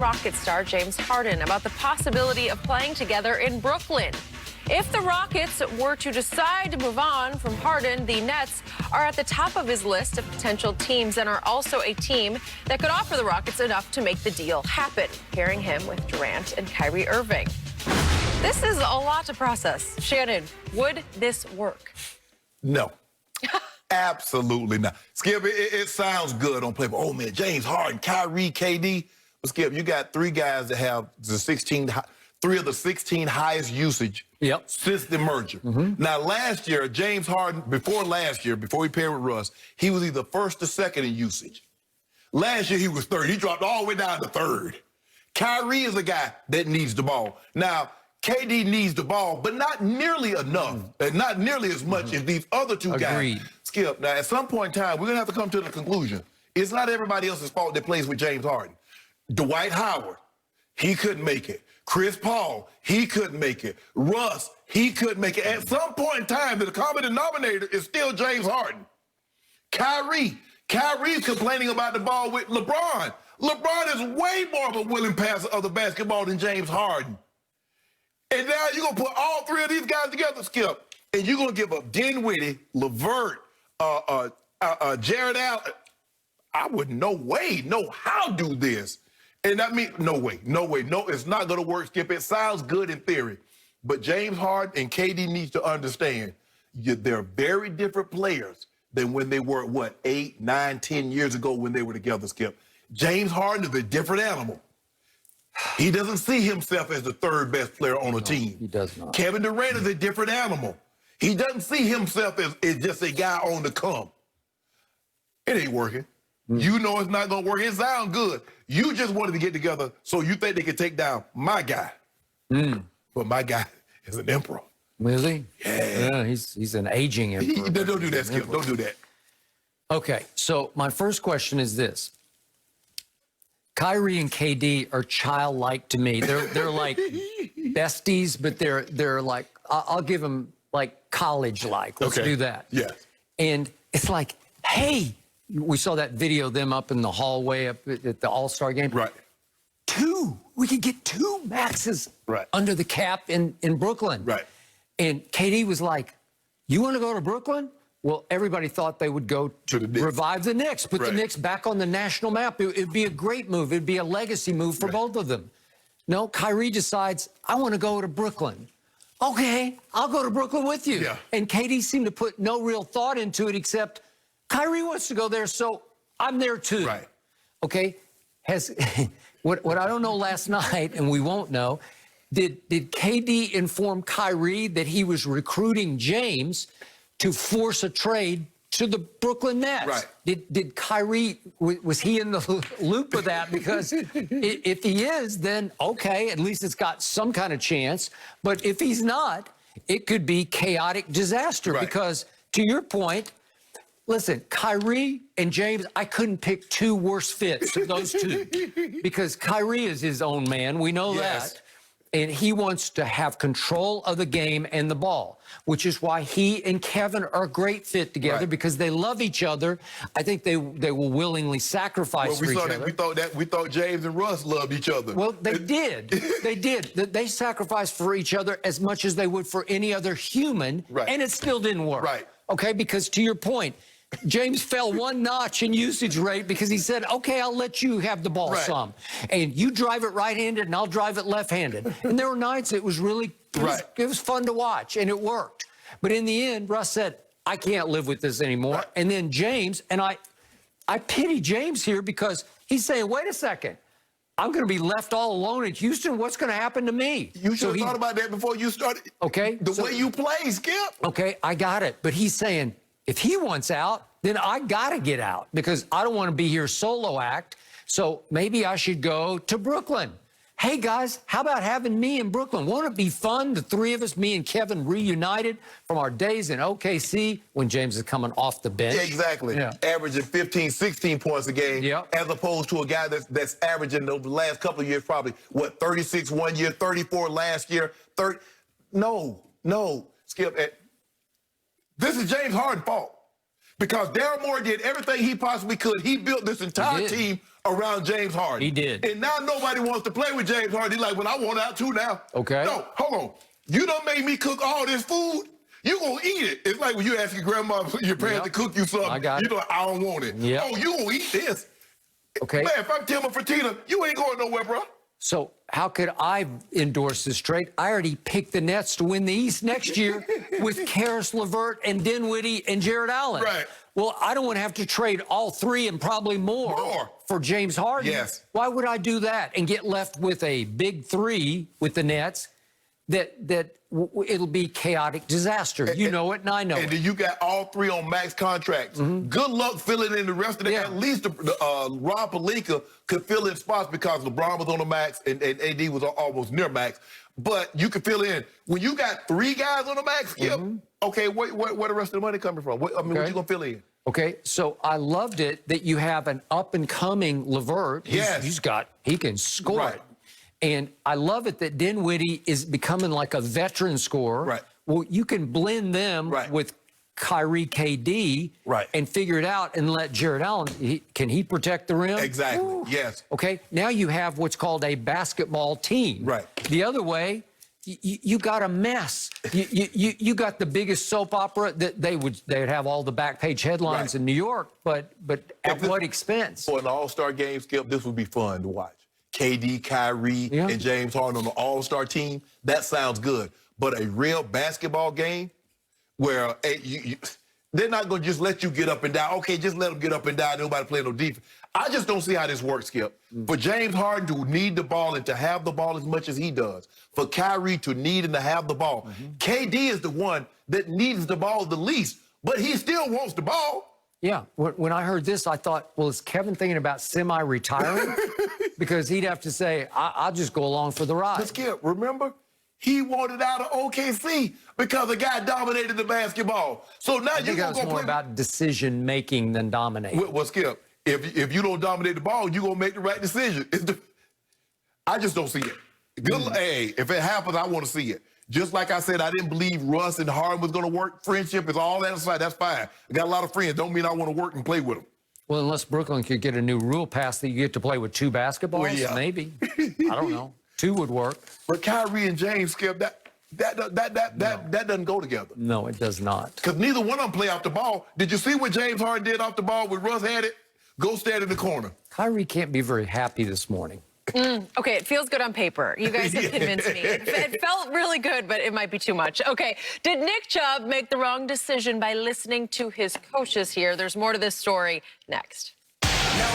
Rockets star James Harden about the possibility of playing together in Brooklyn. If the Rockets were to decide to move on from Harden, the Nets are at the top of his list of potential teams and are also a team that could offer the Rockets enough to make the deal happen, pairing him with Durant and Kyrie Irving. This is a lot to process. Shannon, would this work? No. Absolutely not. Skip, it sounds good on paper. Oh, man, James Harden, Kyrie, KD. But, Skip, you got three guys that have three of the 16 highest usage since the merger. Now, last year, James Harden, before he paired with Russ, he was either first or second in usage. Last year, he was third. He dropped all the way down to third. Kyrie is a guy that needs the ball. Now, KD needs the ball, but not nearly enough, and not nearly as much as these other two guys. Skip, now, at some point in time, we're going to have to come to the conclusion. It's not everybody else's fault that plays with James Harden. Dwight Howard, he couldn't make it. Chris Paul, he couldn't make it. Russ, he couldn't make it. At some point in time, the common denominator is still James Harden. Kyrie's complaining about the ball with LeBron. LeBron is way more of a willing passer of the basketball than James Harden. And now you're going to put all three of these guys together, Skip, and you're going to give up Dinwiddie, LeVert, Jared Allen. I would no how do this. And I mean, no way, it's not going to work, Skip. It sounds good in theory, but James Harden and KD needs to understand they're very different players than when they were, 8, 9, 10 years ago when they were together, Skip. James Harden is a different animal. He doesn't see himself as the third best player on a team. He does not. Kevin Durant is a different animal. He doesn't see himself as just a guy on the come. It ain't working. You know it's not going to work. It sounds good. You just wanted to get together so you think they can take down my guy. But my guy is an emperor. Really? Yeah. He's an aging emperor. Don't do that, Skip. Don't do that. Okay, so my first question is this. Kyrie and KD are childlike to me. They're like besties, but they're like, I'll give them like college-like. Let's do that. Yeah. And it's like, hey, we saw that video of them up in the hallway up at the All-Star game. Right. We could get 2 maxes under the cap in Brooklyn. Right. And KD was like, you want to go to Brooklyn? Well, everybody thought they would go to revive the Knicks, put the Knicks back on the national map. It'd be a great move. It'd be a legacy move for both of them. No, Kyrie decides, I want to go to Brooklyn. Okay, I'll go to Brooklyn with you. Yeah. And KD seemed to put no real thought into it except Kyrie wants to go there, so I'm there too. Right. Okay, what I don't know last night, and we won't know, did KD inform Kyrie that he was recruiting James to force a trade to the Brooklyn Nets? Right. Did Kyrie, was he in the loop of that? Because if he is, then okay, at least it's got some kind of chance. But if he's not, it could be chaotic disaster. Because to your point, listen, Kyrie and James, I couldn't pick 2 worse fits of those two. Because Kyrie is his own man, we know that. And he wants to have control of the game and the ball, which is why he and Kevin are a great fit together because they love each other. I think they will willingly sacrifice for each other. We thought James and Russ loved each other. Well, they did. They did. They sacrificed for each other as much as they would for any other human, and it still didn't work. Okay, because to your point, James fell 1 notch in usage rate because he said, okay, I'll let you have the ball some. And you drive it right-handed and I'll drive it left-handed. And there were nights it was really, it was fun to watch and it worked. But in the end, Russ said, I can't live with this anymore. And then James, and I pity James here because he's saying, wait a second, I'm going to be left all alone in Houston. What's going to happen to me? You should have thought about that before you started. Okay. The way you play, Skip. Okay, I got it. But he's saying, if he wants out, then I got to get out because I don't want to be here solo act. So maybe I should go to Brooklyn. Hey, guys, how about having me in Brooklyn? Won't it be fun, the 3 of us, me and Kevin, reunited from our days in OKC when James is coming off the bench? Yeah, exactly. Averaging 15, 16 points a game as opposed to a guy that's averaging over the last couple of years probably, 36 one year, 34 last year, 30. No, Skip. This is James Harden's fault. Because Daryl Morey did everything he possibly could. He built this entire team around James Harden. He did. And now nobody wants to play with James Harden. He's like, well, I want out too now. Okay. No, hold on. You don't make me cook all this food. You gonna eat it. It's like when you ask your grandma, your parents to cook you something. I got it. You know, I don't want it. Yep. Oh, you gonna eat this. Okay. Man, if I'm Tim or Fertina, you ain't going nowhere, bro. So how could I endorse this trade? I already picked the Nets to win the East next year with Karis LeVert and Dinwiddie and Jared Allen. Right. Well, I don't want to have to trade all three and probably more for James Harden. Yes. Why would I do that and get left with a big three with the Nets that it'll be chaotic disaster? You know it, and I know it. And then you got all three on max contracts. Good luck filling in the rest of the. At least Rob Pelinka could fill in spots because LeBron was on the max and AD was almost near max. But you could fill in when you got three guys on the max. Okay, where the rest of the money coming from? What you gonna fill in? Okay, so I loved it that you have an up-and-coming LeVert. He can score. Right. And I love it that Dinwiddie is becoming like a veteran scorer. Right. Well, you can blend them with Kyrie, KD, and figure it out and let Jared Allen, can he protect the rim? Exactly, Woo. yes. Okay, now you have what's called a basketball team. Right. The other way, you got a mess. You got the biggest soap opera that they'd have all the back page headlines in New York, but at what expense? For an all-star game, Skip, this would be fun to watch. KD, Kyrie, and James Harden on the all-star team, that sounds good. But a real basketball game where they're not going to just let you get up and down. Okay, just let them get up and down. Nobody play no defense. I just don't see how this works, Skip. For James Harden to need the ball and to have the ball as much as he does. For Kyrie to need and to have the ball. KD is the one that needs the ball the least, but he still wants the ball. Yeah, when I heard this, I thought, well, is Kevin thinking about semi-retiring? Because he'd have to say, I'll just go along for the ride. But Skip, remember? He wanted out of OKC because the guy dominated the basketball. So now I think that was more about decision-making than dominating. Well, Skip, if you don't dominate the ball, you're going to make the right decision. I just don't see it. Hey, if it happens, I want to see it. Just like I said, I didn't believe Russ and Harden was going to work. Friendship is all that aside. That's fine. I got a lot of friends. Don't mean I want to work and play with them. Well, unless Brooklyn could get a new rule passed that you get to play with two basketballs, maybe. I don't know. Two would work. But Kyrie and James, Skip, that doesn't go together. No, it does not. Because neither one of them play off the ball. Did you see what James Harden did off the ball when Russ had it? Go stand in the corner. Kyrie can't be very happy this morning. Okay, it feels good on paper. You guys have convinced me. It felt really good, but it might be too much. Okay, did Nick Chubb make the wrong decision by listening to his coaches here? There's more to this story next. No